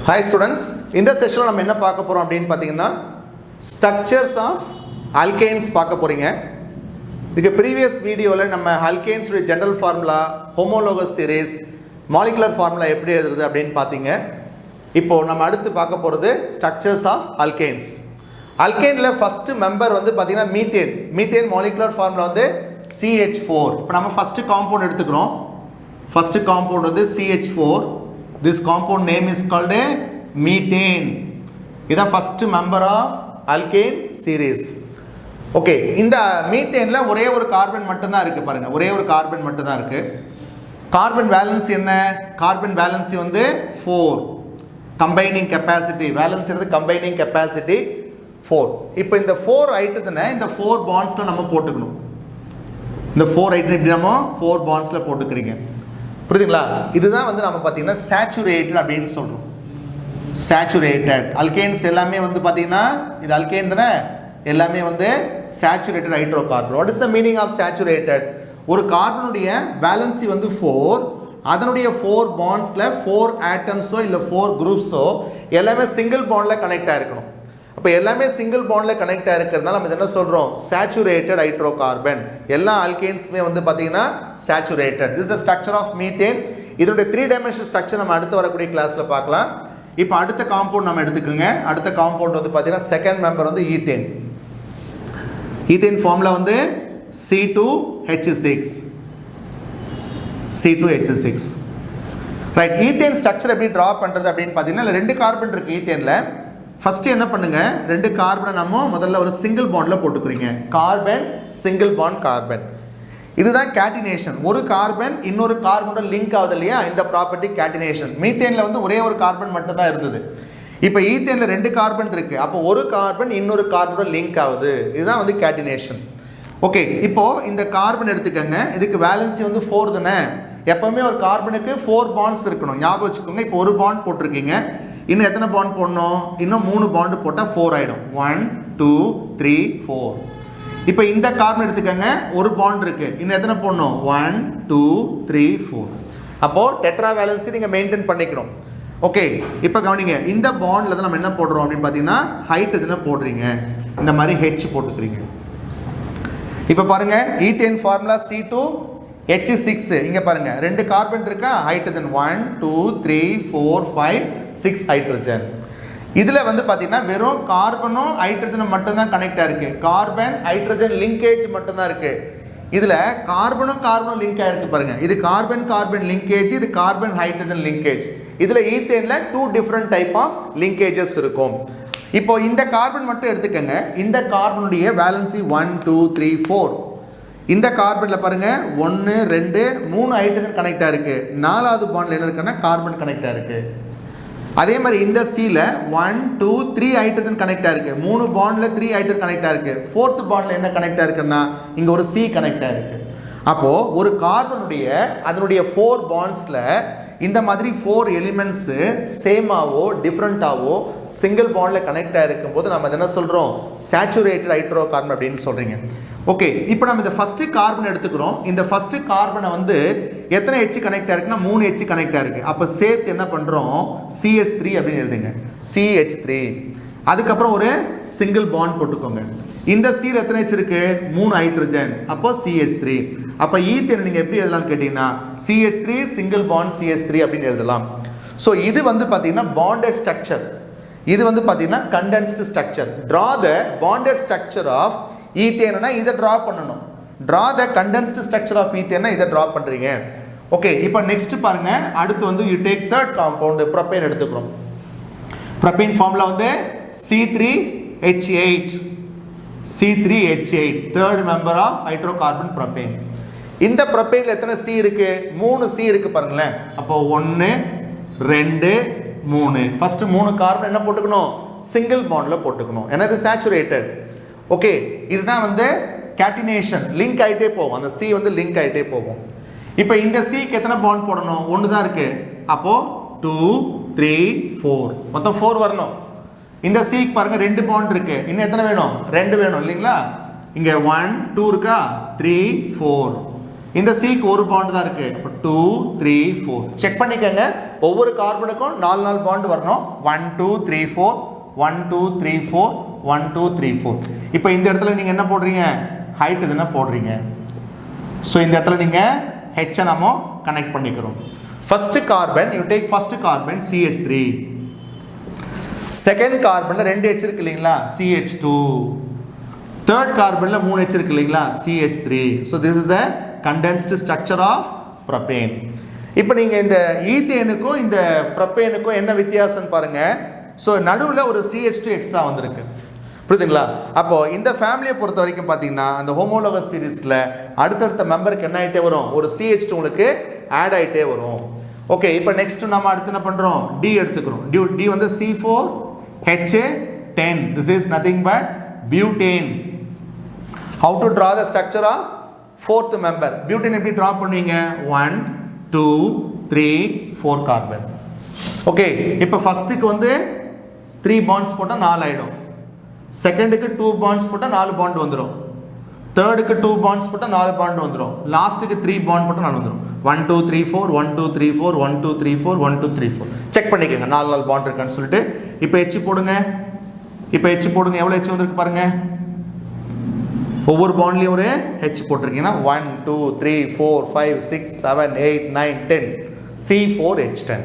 Hi students, இந்த செஷனில் நம்ம என்ன பார்க்க போகிறோம் அப்படின்னு பார்த்தீங்கன்னா ஸ்ட்ரக்சர்ஸ் ஆஃப் அல்கேன்ஸ் பார்க்க போகிறீங்க. இதுக்கு ப்ரீவியஸ் வீடியோவில் நம்ம அல்கேன்ஸுடைய general formula, homologous series, molecular formula எப்படி எழுதுறது அப்படின்னு பார்த்தீங்க. இப்போது நம்ம அடுத்து பார்க்க போகிறது ஸ்ட்ரக்சர்ஸ் ஆஃப் அல்கேன்ஸ். அல்கேனில் ஃபஸ்ட்டு மெம்பர் வந்து பார்த்தீங்கன்னா மீத்தேன். மீத்தேன் மாலிகுலர் ஃபார்முலா வந்து CH4. இப்போ நம்ம ஃபஸ்ட்டு காம்பவுண்ட் எடுத்துக்கிறோம். ஃபஸ்ட்டு காம்பவுண்ட் வந்து CH4. This compound name is called a methane. This is the first member of alkane series. Okay, இந்த மீத்தேன்ல ஒரே ஒரு கார்பன் மட்டும் தான் இருக்கு பாருங்க. ஒரே ஒரு கார்பன் மட்டும் தான் இருக்கு. கார்பன் வேலன்சி என்ன? கார்பன் வேலன்சி வந்து 4. கம்பைனிங் கெபாசிட்டி வேலன்சி வந்து கம்பைனிங் கெபாசிட்டி 4. இப்போ இந்த 4 ஹைட்ரஜனை இந்த 4 பாண்ட்ஸ்ல நம்ம போட்டுக்கணும். இந்த 4 ஹைட்ரஜன் இப்படி நம்ம 4 பாண்ட்ஸ்ல போட்டுக்கிறீங்க. புரியுதுங்களா? இதுதான் வந்து நம்ம பார்த்தீங்கன்னா சேச்சுரேட்டட் அப்படின்னு சொல்கிறோம். சேச்சுரேட்டட் அல்கேன்ஸ் எல்லாமே வந்து பார்த்தீங்கன்னா இது அல்கேன் தானே, எல்லாமே வந்து saturated hydrocarbon. What is the meaning of saturated? ஒரு கார்பனுடைய வேலன்சி வந்து 4, அதனுடைய 4 பாண்ட்ஸில் 4 ஆட்டம்ஸோ இல்லை 4 குரூப்ஸோ எல்லாமே சிங்கிள் பாண்டில் கனெக்ட் ஆகிருக்கணும். அப்போ எல்லாமே சிங்கிள் பாண்டில் கனெக்ட் ஆகிருக்கிறதுனால நம்ம என்ன சொல்கிறோம்? Saturated hydrocarbon. எல்லா அல்கேன்ஸுமே வந்து பார்த்தீங்கன்னா saturated. This the structure of methane. இதனுடைய 3 டைமென்ஷன் ஸ்ட்ரக்சர் நம்ம அடுத்து வரக்கூடிய கிளாஸில் பார்க்கலாம். இப்போ அடுத்த காம்பவுண்ட் நம்ம எடுத்துக்கோங்க. அடுத்த காம்பவுண்ட் வந்து பார்த்தீங்கன்னா செகண்ட் மெம்பர் வந்து ஈத்தேன். ஈத்தேன் ஃபார்முலா வந்து C2H6. C2H6. Right. Ethane structure எப்படி ட்ரா பண்ணுறது அப்படின்னு பார்த்தீங்கன்னா 2 கார்பன் இருக்குது ஈத்தேனில். ஃபஸ்ட்டு என்ன பண்ணுங்க, 2 கார்பனை நம்ம முதல்ல ஒரு சிங்கிள் பாண்டில் போட்டுக்கிறீங்க. Carbon single bond carbon. இதுதான் கேட்டினேஷன். ஒரு கார்பன் இன்னொரு கார்பனோட லிங்க் ஆகுது இல்லையா, இந்த ப்ராப்பர்ட்டி கேட்டினேஷன். மீத்தேனில் வந்து ஒரே ஒரு கார்பன் மட்டும் தான் இருந்தது. இப்போ ஈத்தேனில் 2 கார்பன் இருக்குது. அப்போ ஒரு கார்பன் இன்னொரு கார்பனோட லிங்க் ஆகுது. இதுதான் வந்து கேட்டினேஷன். ஓகே, இப்போது இந்த கார்பன் எடுத்துக்கோங்க. இதுக்கு வேலன்சி வந்து 4 தானே. எப்போவுமே ஒரு கார்பனுக்கு 4 பாண்ட்ஸ் இருக்கணும், ஞாபகம் வச்சுக்கோங்க. இப்போ ஒரு பாண்ட் போட்டிருக்கீங்க, இன்னும் எத்தனை பாண்ட் போடணும்? இன்னும் 3 பாண்டு போட்டால் 4 ஆகிடும். 1 2 3 4. இப்போ இந்த கார்பன் எடுத்துக்கோங்க, ஒரு பாண்ட் இருக்குது, இன்னும் எத்தனை போடணும்? 1 2 3 4. அப்போது டெட்ரா வேலன்சி நீங்கள் மெயின்டைன் பண்ணிக்கணும். ஓகே, இப்போ கவனிங்க, இந்த பாண்டில் தான் நம்ம என்ன போடுறோம் அப்படின்னு பார்த்தீங்கன்னா ஹைட்ரஜனை போடுறீங்க. இந்த மாதிரி H போட்டுக்கிறீங்க. இப்போ பாருங்கள், ஈத்தேன் ஃபார்முலா C2H6. இங்கே பாருங்கள், 2 கார்பன் இருக்கா, ஹைட்ரஜன் 1 2 3 4 5 6 ஹைட்ரஜன். இதில் வந்து பார்த்தீங்கன்னா வெறும் கார்பனும் ஹைட்ரஜனும் மட்டும்தான் கனெக்ட் ஆகிருக்கு. கார்பன் ஹைட்ரஜன் லிங்கேஜ் மட்டும்தான் இருக்குது. இதில் கார்பனும் கார்பனும் லிங்க் ஆகிருக்கு பாருங்கள். இது கார்பன் கார்பன் லிங்கேஜ், இது கார்பன் ஹைட்ரஜன் லிங்கேஜ். இதில் ஈத்தேனில் 2 டிஃப்ரெண்ட் டைப் ஆஃப் லிங்கேஜஸ் இருக்கும். இப்போ இந்த கார்பன் மட்டும் எடுத்துக்கோங்க. இந்த கார்பனுடைய வேலன்சி 1 2 3 4. இந்த கார்பனில் பாருங்கள் 1 2 3 ஹைட்ரஜன் கனெக்ட் ஆகிருக்கு. 4வது பாண்டில் என்ன இருக்குன்னா கார்பன் கனெக்ட் ஆகிருக்கு. அதே மாதிரி இந்த Cயில் 1 2 3 ஹைட்ரஜன் கனெக்ட் ஆகிருக்கு. 3 பாண்டில் 3 ஹைட்ரஜன் கனெக்ட் ஆகிருக்கு. 4th பாண்டில் என்ன கனெக்ட் ஆகிருக்குன்னா இங்கே ஒரு C கனெக்ட் ஆகிருக்கு. அப்போது ஒரு கார்பனுடைய அதனுடைய 4 பாண்ட்ஸில் இந்த மாதிரி 4 எலிமெண்ட்ஸு சேமாவோ டிஃப்ரெண்ட்டாவோ சிங்கிள் பாண்டில் கனெக்ட் ஆகிருக்கும் போது நம்ம என்ன சொல்கிறோம்? சேச்சுரேட்டட் ஹைட்ரோ கார்பன் அப்படின்னு சொல்கிறீங்க. ஓகே, இப்போ நம்ம இந்த ஃபஸ்ட்டு கார்பன் எடுத்துக்கிறோம். இந்த ஃபஸ்ட்டு கார்பனை வந்து எத்தனை H கனெக்ட் ஆகிருக்குன்னா 3 H கனெக்ட் ஆகிருக்கு. அப்போ சேர்த்து என்ன பண்ணுறோம்? CH3 அப்படின்னு எழுதுங்க. CH3. அதுக்கப்புறம் ஒரு சிங்கிள் பாண்ட் போட்டுக்கோங்க. இந்த Cயில் எத்தனை H இருக்குது? 3 ஹைட்ரஜன். அப்போ CH3. அப்போ ஈத்தேன் நீங்கள் எப்படி எழுதலாம்னு கேட்டிங்கன்னா CH3 சிங்கிள் பாண்ட் CH3 அப்படின்னு எழுதலாம். ஸோ இது வந்து பார்த்தீங்கன்னா பாண்டட் ஸ்ட்ரக்சர். இது வந்து பார்த்தீங்கன்னா condensed structure. Draw the bonded structure of ஈத்தேன்னா இதை ட்ரா பண்ணணும். Draw the condensed structure of ஈத்தேன்னா இதை ட்ரா பண்ணுறீங்க. ஓகே, இப்போ நெக்ஸ்ட் பாருங்க. அடுத்து வந்து you take third compound propane எடுத்துக்கிறோம். ப்ரோபேன் ஃபார்முலா வந்து C3H8. C3H8 third member of hydrocarbon propane. இந்த ப்ரோபேனில் எத்தனை C இருக்கு? 3 C இருக்கு பாருங்களேன். அப்போ 1 2 3. ஃபர்ஸ்ட் 3 கார்பன் என்ன போட்டுக்கணும்? சிங்கிள் பாண்டில் போட்டுக்கணும். ஏன்னா இது சேச்சுரேட்டட். ஓகே, இதுதான் வந்து கேட்டினேஷன். லிங்க் ஆகிட்டே போகும். அந்த C வந்து லிங்க் ஆகிட்டே போகும். இப்போ இந்த Cக்கு எத்தனை பாண்ட் போடணும்? 1 தான் இருக்குது. அப்போது 2 3 4 மொத்தம் 4 வரணும். இந்த Cக்கு பாருங்கள் 2 பாண்ட் இருக்குது. இன்னும் எத்தனை வேணும்? 2 வேணும் இல்லைங்களா? இங்கே 1 2 இருக்கா, 3 4. இந்த Cக்கு ஒரு பாண்ட் தான் இருக்கு. அப்போ 2 3 4 செக் பண்ணிக்கங்க. ஒவ்வொரு கார்பனுக்கும் 4 பாண்ட் வரணும். 1 2 3 4 1 2 3 4 1 2 3 4. இப்போ இந்த இடத்துல நீங்க என்ன போடுறீங்க? ஹைட் இதுனா போடுறீங்க. ஸோ இந்த இடத்துல நீங்க H நம்ம கனெக்ட் பண்ணிக்கிறோம். First carbon you take first carbon CH3. Second கார்பன்ல 2 H இருக்கு இல்லைங்களா? CH2. தேர்ட் கார்பன்ல 3 H இருக்கு இல்லைங்களா? CH3. So this is the condensed structure of propane. இப்போ நீங்க இந்த ஈத்தேனுக்கும் இந்த ப்ரொபேனுக்கும் என்ன வித்தியாசம் பாருங்க. ஸோ நடுவில் ஒரு CH2 எக்ஸ்ட்ரா வந்திருக்கு, புரியுதுங்களா? அப்போ இந்த ஃபேமிலியை பொறுத்த வரைக்கும் பார்த்தீங்கன்னா அந்த ஹோமோலோகஸ் சீரீஸ்ல அடுத்தடுத்த மெம்பருக்கு என்ன ஆகிட்டே வரும்? ஒரு CH2 உங்களுக்கு ஆட் ஆகிட்டே வரும். ஓகே, இப்போ நெக்ஸ்ட் நம்ம அடுத்து என்ன பண்றோம்? D எடுத்துக்கிறோம். D வந்து C4H10. This is nothing but butane. How to draw the structure of fourth member? Butane எப்படி draw பண்ணுவீங்க? 1 2 3 4 கார்பன். ஓகே, இப்போ ஃபர்ஸ்ட்டுக்கு வந்து 3 பாண்ட்ஸ் போட்டால் 4 ஆகிடும். செகண்டுக்கு 2 பாண்ட்ஸ் போட்டால் 4 பாண்ட் வந்துடும். தேர்டுக்கு 2 பாண்ட்ஸ் போட்டால் 4 பாண்ட் வந்துடும். லாஸ்ட்டுக்கு 3 பாண்ட் போட்டால் 4 வந்துடும். 1 2 3 4 1 2 3 4 1 2 3 4 1 2 3 4 செக் பண்ணிக்கோங்க 4 பாண்ட் இருக்கான்னு சொல்லிட்டு. இப்போ H போடுங்க. இப்போ H போடுங்க. எவ்வளோ H வந்துருக்கு பாருங்க. ஒவ்வொரு பாண்ட்லையும் ஒரு H போட்டிருக்கீங்கன்னா 1 2 3 4 5 6 7 8 9 10 C4H10.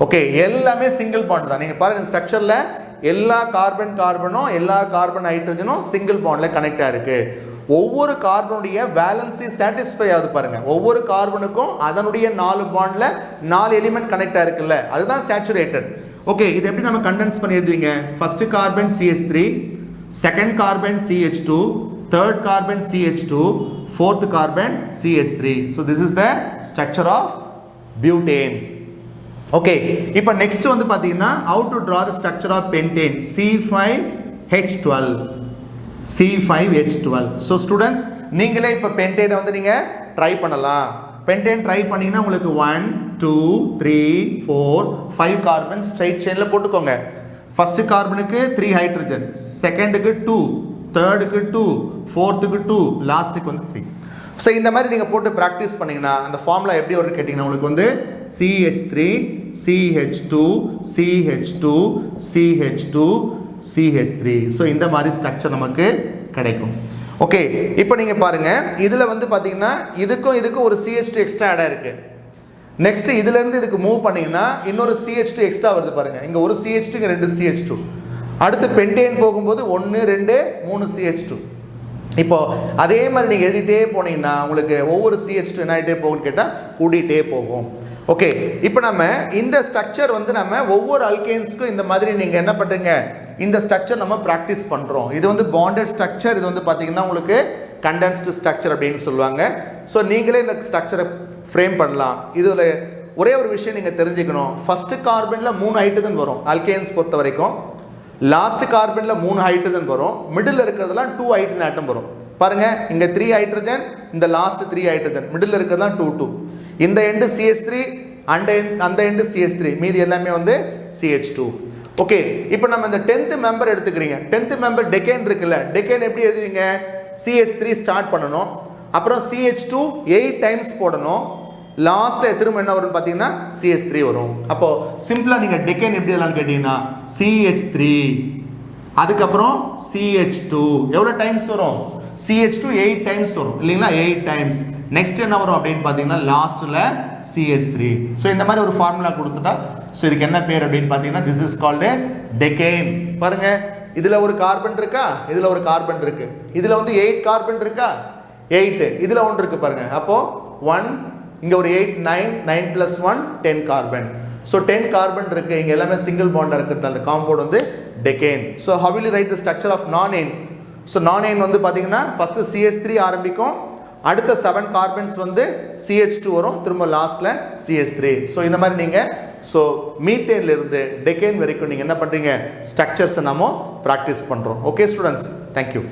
ஓகே, எல்லாமே சிங்கிள் பாண்ட் தான். நீங்கள் பாருங்க ஸ்ட்ரக்சரில் எல்லா கார்பனும் எல்லா கார்பன் ஹைட்ரஜனும் சிங்கிள் பாண்டில் கனெக்ட் ஆயிருக்கு. ஒவ்வொரு கார்பனுடைய வேலன்சி சாட்டிஸ்ஃபை ஆகுது பாருங்க. ஒவ்வொரு கார்பனுக்கும் அதனுடைய 4 பாண்ட்ல 4 எலிமெண்ட் கனெக்ட் ஆயிருக்குல்ல, அதுதான் சேச்சுரேட்டட். ஓகே, இது எப்படி நம்ம கண்டென்ஸ் பண்ணி எழுதுவீங்க? First carbon CH3, second carbon CH2, third carbon CH2, fourth carbon CH3. So this is the structure of butane. Okay, இப்போ நெக்ஸ்ட் வந்து பார்த்தீங்கன்னா how to draw the structure of pentane? C5H12. C5H12. So students, நீங்களே இப்போ பென்டேனை வந்து நீங்கள் try பண்ணலாம். Pentane try பண்ணிங்கன்னா உங்களுக்கு 1 2 3 4 5 கார்பன் ஸ்ட்ரைட் செயினில் போட்டுக்கோங்க. ஃபர்ஸ்ட் கார்பனுக்கு 3 ஹைட்ரஜன், செகண்டுக்கு 2, தேர்டுக்கு 2, ஃபோர்த்துக்கு 2, லாஸ்ட்டுக்கு வந்து 3. ஸோ இந்த மாதிரி நீங்கள் போட்டு ப்ராக்டிஸ் பண்ணிங்கன்னா அந்த ஃபார்முலா எப்படி வரும்னு கேட்டிங்கன்னா உங்களுக்கு வந்து CH3 CH2 CH2 CH2 CH3. So இந்த மாதிரி ஸ்ட்ரக்சர் நமக்கு கிடைக்கும். ஓகே, இப்போ நீங்கள் பாருங்கள், இதில் வந்து பார்த்தீங்கன்னா இதுக்கும் ஒரு CH2 எக்ஸ்ட்ரா ஆட் ஆயிருக்கு. நெக்ஸ்ட் இதுலேருந்து இதுக்கு மூவ் பண்ணிங்கன்னா இன்னொரு CH2 எக்ஸ்ட்ரா வருது பாருங்கள். இங்கே ஒரு CH2, இங்கே 2 CH2. அடுத்து பென்டேன் போகும்போது 1 2 3 CH2. இப்போ அதே மாதிரி நீங்கள் எழுதிட்டே போனீங்கன்னா உங்களுக்கு ஒவ்வொரு CH2 என்ன ஆகிட்டே போகும்னு கேட்டால் கூட்டிகிட்டே போகும். ஓகே, இப்போ நம்ம இந்த ஸ்ட்ரக்சர் வந்து நம்ம ஒவ்வொரு அல்கேன்ஸ்க்கும் இந்த மாதிரி நீங்கள் என்ன பண்ணுறீங்க, இந்த ஸ்ட்ரக்சர் நம்ம ப்ராக்டிஸ் பண்ணுறோம். இது வந்து பாண்டட் ஸ்ட்ரக்சர், இது வந்து பார்த்தீங்கன்னா உங்களுக்கு கண்டென்ஸ்டு ஸ்ட்ரக்சர் அப்படின்னு சொல்லுவாங்க. ஸோ நீங்களே இந்த ஸ்ட்ரக்சரை ஃப்ரேம் பண்ணலாம். இதில் ஒரே ஒரு விஷயம் நீங்கள் தெரிஞ்சுக்கணும். ஃபர்ஸ்ட் கார்பனில் 3 ஹைட்ரஜன் வரும் அல்கேன்ஸ் பொறுத்த வரைக்கும். லாஸ்ட் கார்பனில் 3 ஹைட்ரஜன் வரும். மிடில் இருக்கிறதுலாம் 2 ஹைட்ரஜன் ஆட்டம் வரும். பாருங்கள், இங்கே 3 ஹைட்ரஜன், இந்த லாஸ்ட் 3 ஹைட்ரஜன், மிடில் இருக்கிறதுலாம் 2 2. இந்த எண்டு CH3, அந்த எண்டு CH3, மீதி எல்லாமே வந்து CH2. ஓகே, இப்போ நம்ம இந்த 10th மெம்பர் எடுத்துக்கிறீங்க. 10th மெம்பர் டெக்கேன் இருக்குல்ல, டெக்கேன் எப்படி எழுதுவீங்க? CH3 ஸ்டார்ட் பண்ணணும், அப்புறம் CH2 8 டைம்ஸ் போடணும், லாஸ்ட்டில் திரும்ப என்ன வரும்னு பார்த்தீங்கன்னா CH3 வரும். அப்போ சிம்பிளாக நீங்கள் டெக்கேன் எப்படி எல்லாம் கேட்டிங்கன்னா CH3, அதுக்கப்புறம் CH2 எவ்வளோ டைம்ஸ் வரும்? CH2 8 டைம்ஸ் வரும் இல்லைங்களா? 8 டைம்ஸ். நெக்ஸ்ட் என்ன வரும் அப்படின்னு பார்த்தீங்கன்னா லாஸ்ட்டில் CH3. ஸோ இந்த மாதிரி ஒரு ஃபார்முலா கொடுத்துட்டா, ஸோ இதுக்கு என்ன பேர் அப்படின்னு பார்த்தீங்கன்னா திஸ் இஸ் கால்டு டெக்கேன். பாருங்க, இதில் ஒரு கார்பன் இருக்கா, இதில் ஒரு கார்பன் இருக்கு, இதில் வந்து 8 கார்பன் இருக்கா, 8, இதில் 1 இருக்கு பாருங்க. அப்போ 1, இங்கே ஒரு 8 9 9 + 1 10 கார்பன். ஸோ 10 கார்பன் இருக்கு, இங்கே எல்லாமே சிங்கிள் பாண்டாக இருக்கிறது அந்த காம்பவுண்ட் வந்து decane. So how will you write the structure of non-ane? So non-ane வந்து பார்த்தீங்கன்னா ஃபர்ஸ்ட் CH3 ஆரம்பிக்கும், அடுத்த 7 கார்பன்ஸ் வந்து CH2 வரும், திரும்ப லாஸ்ட்ல CH3. ஸோ இந்த மாதிரி நீங்கள் ஸோ மீத்தேன்ல இருந்து டெக்கேன் வரைக்கும் நீங்கள் என்ன பண்ணுறீங்க, ஸ்ட்ரக்சர்ஸை நம்ம ப்ராக்டிஸ் பண்ணுறோம். Okay students, thank you.